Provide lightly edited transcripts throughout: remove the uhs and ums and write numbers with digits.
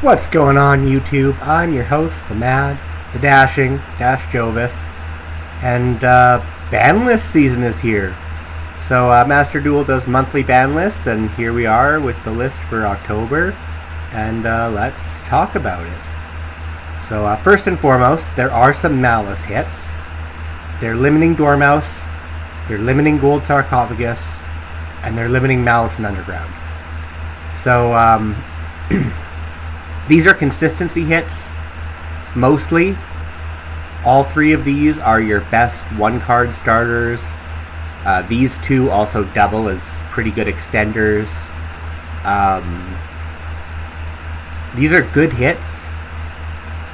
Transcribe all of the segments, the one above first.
What's going on, YouTube? I'm your host, the Mad, the Dashing, Dash Jovis, and ban list season is here. So Master Duel does monthly ban lists, and here we are with the list for October, and let's talk about it. So first and foremost, there are some Malice hits. They're limiting Dormouse, they're limiting Gold Sarcophagus, and they're limiting Malice and Underground. So these are consistency hits, mostly. All three of these are your best one-card starters. These two also double as pretty good extenders. These are good hits,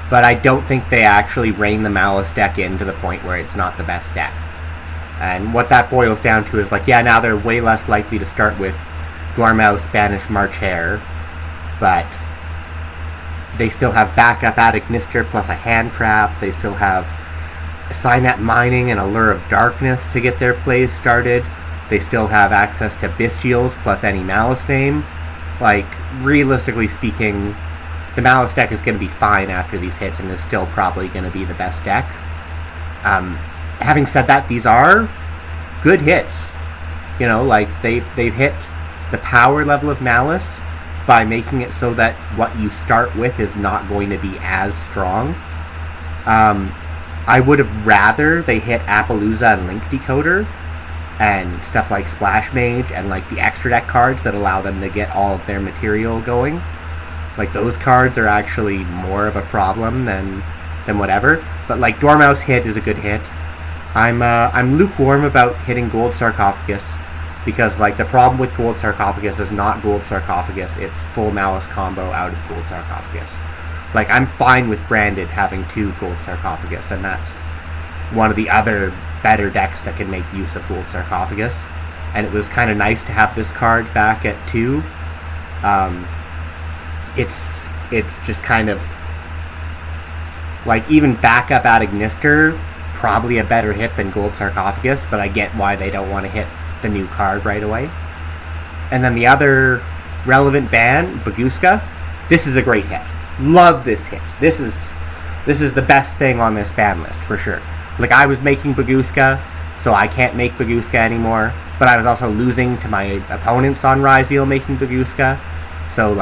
but I don't think they actually rein the Malice deck in to the point where it's not the best deck. And what that boils down to is, now they're way less likely to start with Dormouse, Banish, March Hare, but they still have backup at Ignister plus a hand trap. They still have Synapse Mining and Allure of Darkness to get their plays started. They still have access to Bestials plus any Malice name. Realistically speaking, the Malice deck is going to be fine after these hits and is still probably going to be the best deck. Having said that, these are good hits. They've hit the power level of Malice by making it so that what you start with is not going to be as strong. I would have rather they hit Appaloosa and Link Decoder and stuff like Splash Mage and the extra deck cards that allow them to get all of their material going. Those cards are actually more of a problem than whatever. But Dormouse hit is a good hit. I'm lukewarm about hitting Gold Sarcophagus, because the problem with Gold Sarcophagus is not Gold Sarcophagus, it's full Malice combo out of Gold Sarcophagus. I'm fine with Branded having 2 Gold Sarcophagus, and that's one of the other better decks that can make use of Gold Sarcophagus. And it was kind of nice to have this card back at 2. It's just kind of even backup at Ignister, probably a better hit than Gold Sarcophagus, but I get why they don't want to hit the new card right away. And then the other relevant ban, Baguska. This is a great hit. Love this hit. This is the best thing on this ban list for sure. I was making Baguska, so I can't make Baguska anymore, but I was also losing to my opponents on Ryzeal making Baguska. So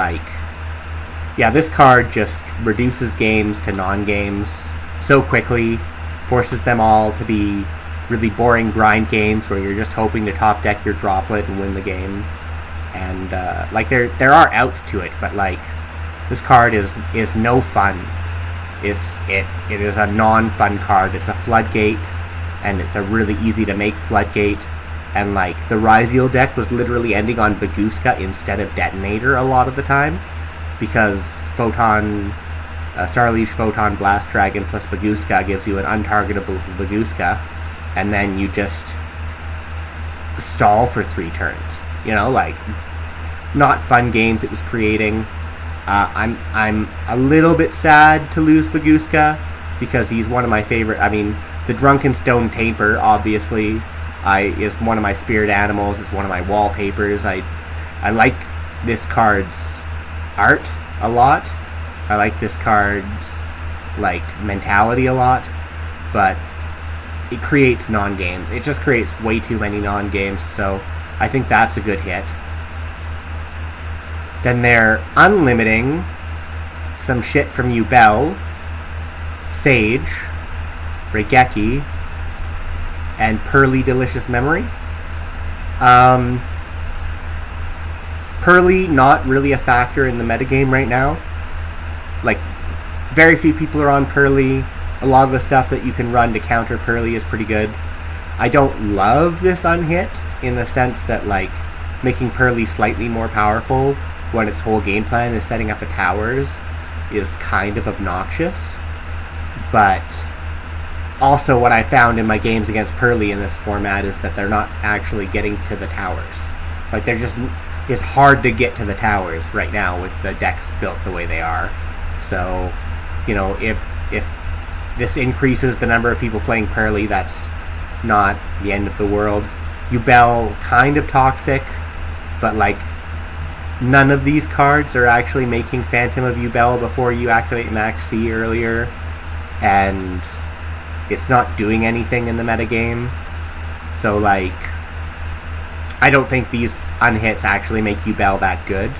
this card just reduces games to non-games so quickly, forces them all to be really boring grind games where you're just hoping to top deck your droplet and win the game. And there are outs to it, but this card is no fun. It is a non-fun card. It's a floodgate, and it's a really easy to make floodgate. And the Ryzeal deck was literally ending on Baguska instead of Detonator a lot of the time, because Starliege Photon Blast Dragon plus Baguska gives you an untargetable Baguska, and then you just stall for 3 turns. Not fun games it was creating. I'm a little bit sad to lose Baguska, because he's one of my favorite. The Drunken Stone Taper, obviously, is one of my spirit animals. It's one of my wallpapers. I like this card's art a lot. I like this card's mentality a lot, but it creates non-games. It just creates way too many non-games, so I think that's a good hit. Then they're unlimiting some shit from Yubel, Sage, Regeki, and Pearly Delicious Memory. Pearly, not really a factor in the metagame right now. Very few people are on Pearly. A lot of the stuff that you can run to counter Pearly is pretty good. I don't love this unhit, in the sense that making Pearly slightly more powerful when its whole game plan is setting up the towers is kind of obnoxious. But also what I found in my games against Pearly in this format is that they're not actually getting to the towers. It's hard to get to the towers right now with the decks built the way they are. So, if this increases the number of people playing Pearly, that's not the end of the world. Yubel, kind of toxic, but none of these cards are actually making Phantom of Yubel before you activate Max C earlier, and it's not doing anything in the metagame. So, like, I don't think these unhits actually make Yubel that good.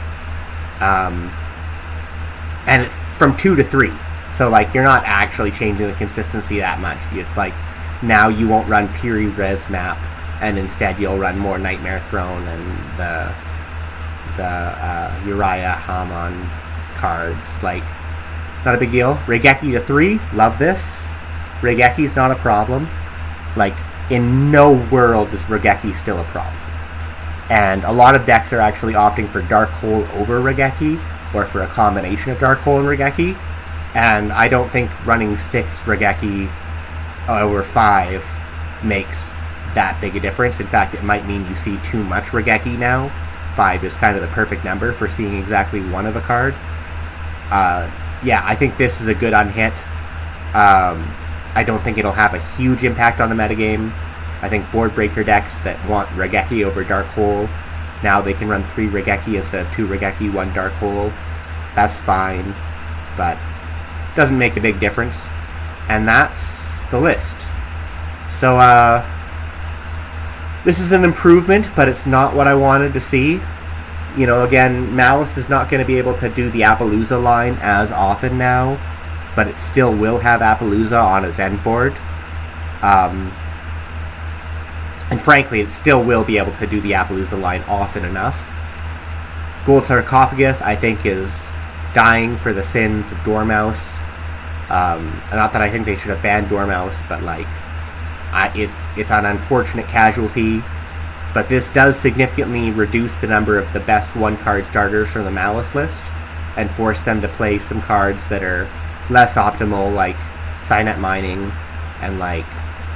And it's from 2 to 3. So, like, you're not actually changing the consistency that much. It's like, now you won't run Piri Res map, and instead you'll run more Nightmare Throne and the Uriah Hamon cards. Like, not a big deal. Regeki to 3, love this. Regeki's not a problem. Like, in no world is Regeki still a problem. And a lot of decks are actually opting for Dark Hole over Regeki, or for a combination of Dark Hole and Regeki. And I don't think running 6 Regeki over 5 makes that big a difference. In fact, it might mean you see too much Regeki now. 5 is kind of the perfect number for seeing exactly one of a card. Yeah, I think this is a good unhit. I don't think it'll have a huge impact on the metagame. I think board breaker decks that want Regeki over Dark Hole, now they can run 3 Regeki instead of 2 Regeki, 1 Dark Hole. That's fine, but doesn't make a big difference. And that's the list. So, this is an improvement, but it's not what I wanted to see. You know, again, Malice is not going to be able to do the Appaloosa line as often now, but it still will have Appaloosa on its end board. And frankly, it still will be able to do the Appaloosa line often enough. Gold Sarcophagus, I think, is dying for the sins of Dormouse. Not that I think they should have banned Dormouse, but, like, it's an unfortunate casualty. But this does significantly reduce the number of the best 1-card starters from the Malice list, and force them to play some cards that are less optimal, like Signet Mining, and, like,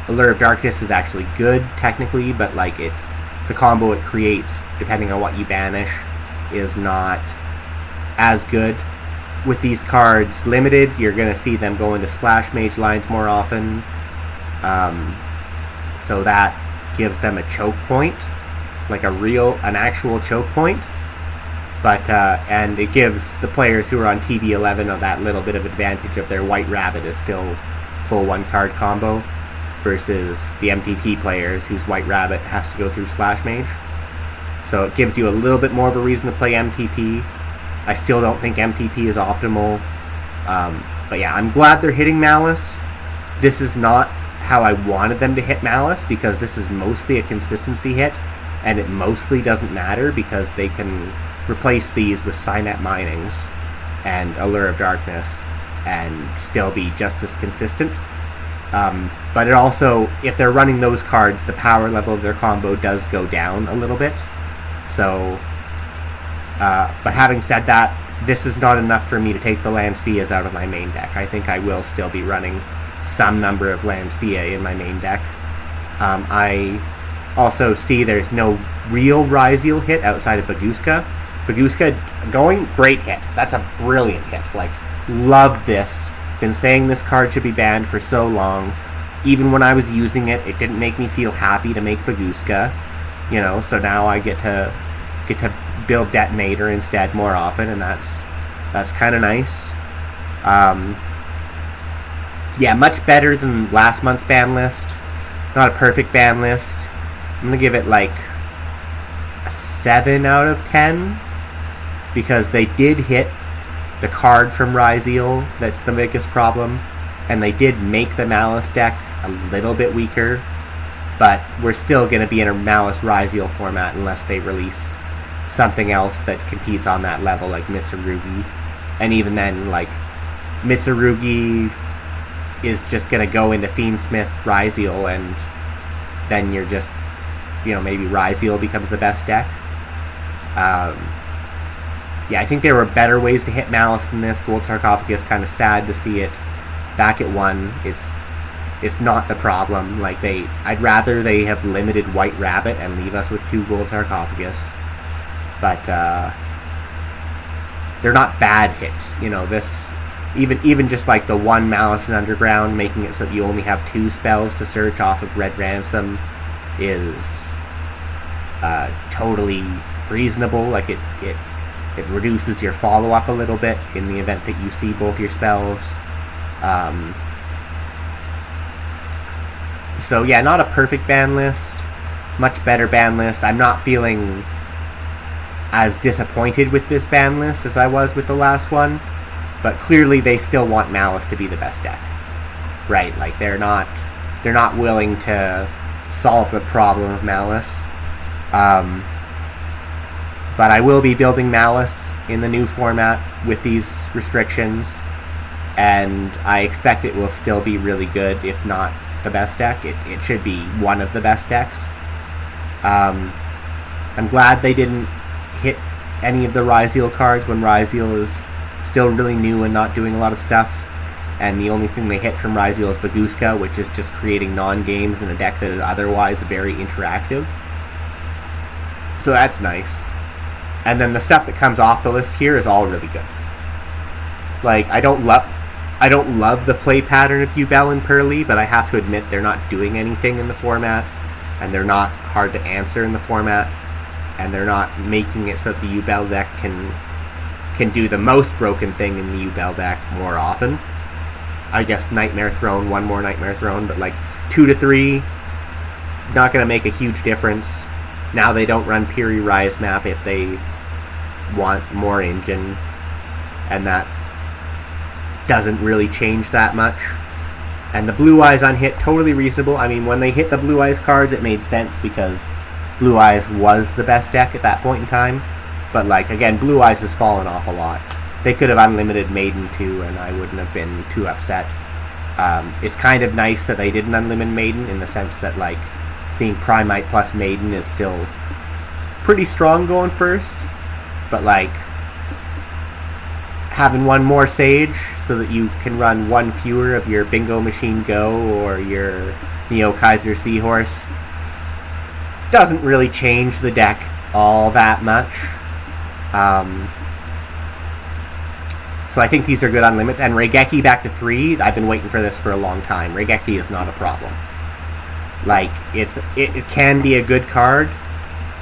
Allure of Darkness is actually good, technically, but, like, it's the combo it creates, depending on what you banish, is not as good. With these cards limited, you're going to see them go into Splash Mage lines more often, so that gives them a choke point, like an actual choke point. But, and it gives the players who are on TB11 of that little bit of advantage of their White Rabbit is still full 1-card combo, versus the MTP players whose White Rabbit has to go through Splash Mage. So it gives you a little bit more of a reason to play MTP. I still don't think MTP is optimal. But yeah, I'm glad they're hitting Malice. This is not how I wanted them to hit Malice, because this is mostly a consistency hit, and it mostly doesn't matter because they can replace these with Signet Minings and Allure of Darkness and still be just as consistent. But it also, if they're running those cards, the power level of their combo does go down a little bit. So, but having said that, this is not enough for me to take the Lancia out of my main deck. I think I will still be running some number of Lancia in my main deck. I also see there's no real Ryzeal hit outside of Baguska. Baguska going, great hit. That's a brilliant hit. Like, love this. Been saying this card should be banned for so long. Even when I was using it, it didn't make me feel happy to make Baguska. You know, so now I get to build Detonator instead more often, and that's kind of nice. Yeah, much better than last month's ban list. Not a perfect ban list. I'm gonna give it like a 7 out of 10, because they did hit the card from Ryzeal that's the biggest problem, and they did make the Malice deck a little bit weaker, but we're still going to be in a Malice Ryzeal format unless they release something else that competes on that level, like Mitsurugi. And even then, like, Mitsurugi is just going to go into Fiendsmith Ryzeal, and then you're just, you know, maybe Ryzeal becomes the best deck. Yeah, I think there were better ways to hit Malice than this. Gold Sarcophagus, kind of sad to see it back at 1. It's not the problem. Like, I'd rather they have limited White Rabbit and leave us with 2 Gold Sarcophagus. But they're not bad hits. You know, this even just like the 1 Malice and Underground, making it so that you only have 2 spells to search off of Red Ransom is totally reasonable. Like, it It reduces your follow-up a little bit in the event that you see both your spells. So yeah, not a perfect ban list. Much better ban list. I'm not feeling as disappointed with this ban list as I was with the last one, but clearly they still want Malice to be the best deck, right? Like they're not willing to solve the problem of Malice. But I will be building Malice in the new format with these restrictions, and I expect it will still be really good, if not the best deck. It should be one of the best decks. I'm glad they didn't hit any of the Ryzeal cards when Ryzeal is still really new and not doing a lot of stuff, and the only thing they hit from Ryzeal is Baguska, which is just creating non-games in a deck that is otherwise very interactive. So that's nice. And then the stuff that comes off the list here is all really good. Like, I don't love the play pattern of Yubel and Pearly, but I have to admit they're not doing anything in the format, and they're not hard to answer in the format, and they're not making it so that the Yubel deck can do the most broken thing in the Yubel deck more often. I guess Nightmare Throne, one more Nightmare Throne, but like 2 to 3, not going to make a huge difference. Now they don't run Piri Rise map if they want more engine, and that doesn't really change that much. And the Blue Eyes on hit, totally reasonable. I mean, when they hit the Blue Eyes cards, it made sense because Blue Eyes was the best deck at that point in time. But like, again, Blue Eyes has fallen off a lot. They could have unlimited Maiden too, and I wouldn't have been too upset. It's kind of nice that they didn't unlimit Maiden, in the sense that like seeing Primite plus Maiden is still pretty strong going first, but like having one more Sage so that you can run one fewer of your Bingo Machine Go or your Neo Kaiser Seahorse doesn't really change the deck all that much. So I think these are good on limits. And Raigeki back to 3, I've been waiting for this for a long time. Raigeki is not a problem. Like, it can be a good card.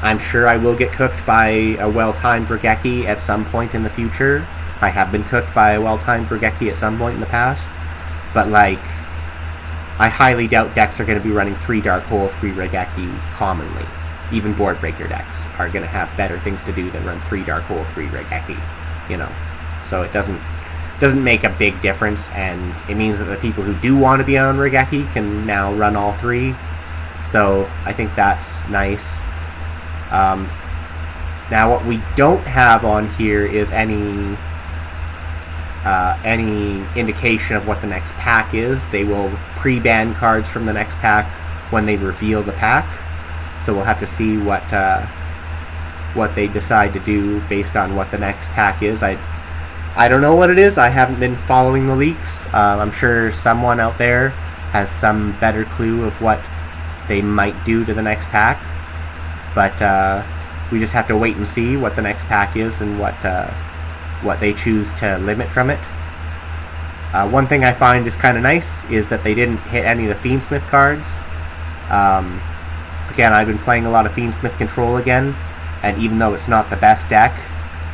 I'm sure I will get cooked by a well-timed Raigeki at some point in the future. I have been cooked by a well-timed Raigeki at some point in the past. But, like, I highly doubt decks are going to be running 3 Dark Hole, 3 Raigeki commonly. Even board breaker decks are going to have better things to do than run 3 Dark Hole, 3 Raigeki, you know. So it doesn't make a big difference, and it means that the people who do want to be on Raigeki can now run all 3. So I think that's nice. Now what we don't have on here is any indication of what the next pack is. They will pre-ban cards from the next pack when they reveal the pack. So we'll have to see what they decide to do based on what the next pack is. I don't know what it is. I haven't been following the leaks. I'm sure someone out there has some better clue of what they might do to the next pack. But we just have to wait and see what the next pack is and what they choose to limit from it. One thing I find is kind of nice is that they didn't hit any of the Fiendsmith cards. Again, I've been playing a lot of Fiendsmith Control again, and even though it's not the best deck,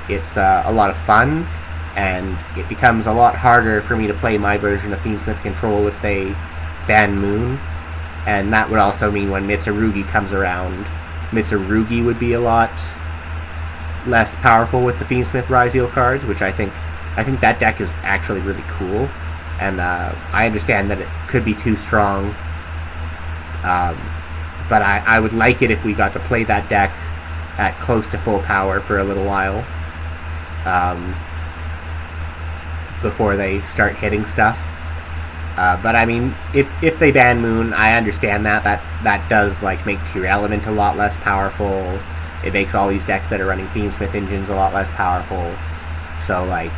it's a lot of fun, and it becomes a lot harder for me to play my version of Fiendsmith Control if they ban Moon, and that would also mean when Mitsurugi comes around, Mitsurugi would be a lot less powerful with the Fiendsmith Ryzeal cards, which I think that deck is actually really cool, and I understand that it could be too strong, but I would like it if we got to play that deck at close to full power for a little while, before they start hitting stuff. But I mean, if they ban Moon, I understand that does like make Tier Element a lot less powerful. It makes all these decks that are running Fiendsmith engines a lot less powerful. So like,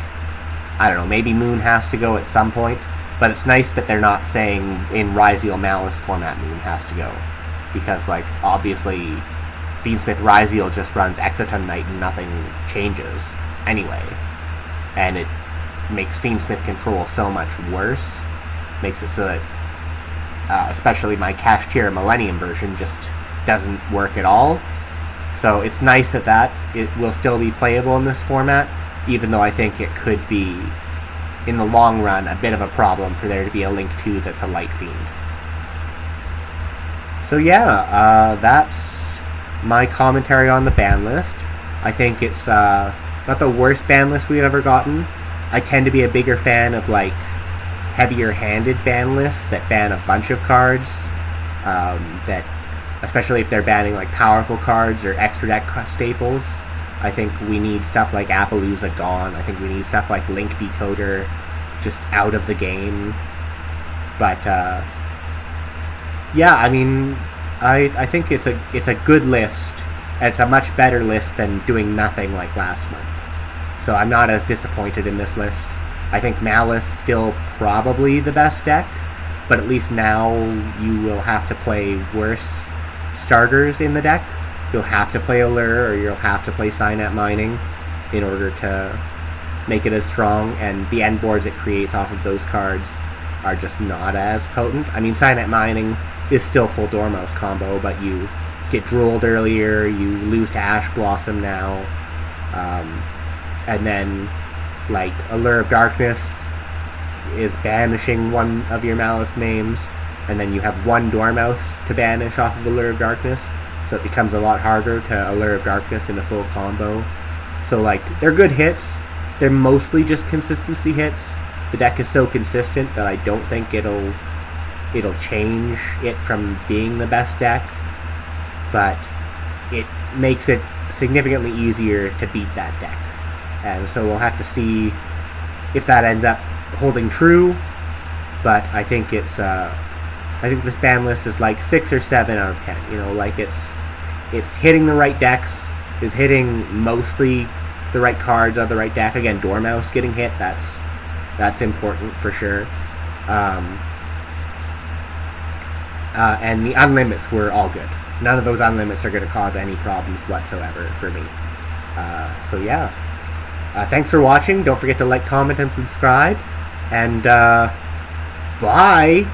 I don't know, maybe Moon has to go at some point, but it's nice that they're not saying in Ryzeal Malice format Moon has to go, because like obviously Fiendsmith Ryzeal just runs Exoton Knight and nothing changes anyway, and it makes Fiendsmith Control so much worse. Makes it so that especially my Cash Tier Millennium version just doesn't work at all. So it's nice that it will still be playable in this format, even though I think it could be, in the long run, a bit of a problem for there to be a Link 2 that's a light fiend. So yeah, that's my commentary on the ban list. I think it's not the worst ban list we've ever gotten. I tend to be a bigger fan of like heavier-handed ban lists that ban a bunch of cards, that, especially if they're banning like powerful cards or extra deck staples. I think we need stuff like Appaloosa gone. I think we need stuff like Link Decoder just out of the game. But yeah, I mean, I think it's a good list, and it's a much better list than doing nothing like last month. So I'm not as disappointed in this list. I think Malice still probably the best deck, but at least now you will have to play worse starters in the deck. You'll have to play Allure, or you'll have to play Signet Mining in order to make it as strong, and the end boards it creates off of those cards are just not as potent. I mean, Signet Mining is still full Dormouse combo, but you get drooled earlier, you lose to Ash Blossom now, and then like Allure of Darkness is banishing one of your Malice names, and then you have one Dormouse to banish off of Allure of Darkness, so it becomes a lot harder to Allure of Darkness in a full combo. So like, they're good hits, they're mostly just consistency hits. The deck is so consistent that I don't think it'll change it from being the best deck, but it makes it significantly easier to beat that deck. And so we'll have to see if that ends up holding true, but I think it's I think this ban list is like 6 or 7 out of 10. You know, like it's hitting the right decks, it's hitting mostly the right cards of the right deck. Again, Dormouse getting hit, that's important for sure. And the unlimits were all good. None of those unlimits are going to cause any problems whatsoever for me. So yeah. Thanks for watching. Don't forget to like, comment, and subscribe. And bye!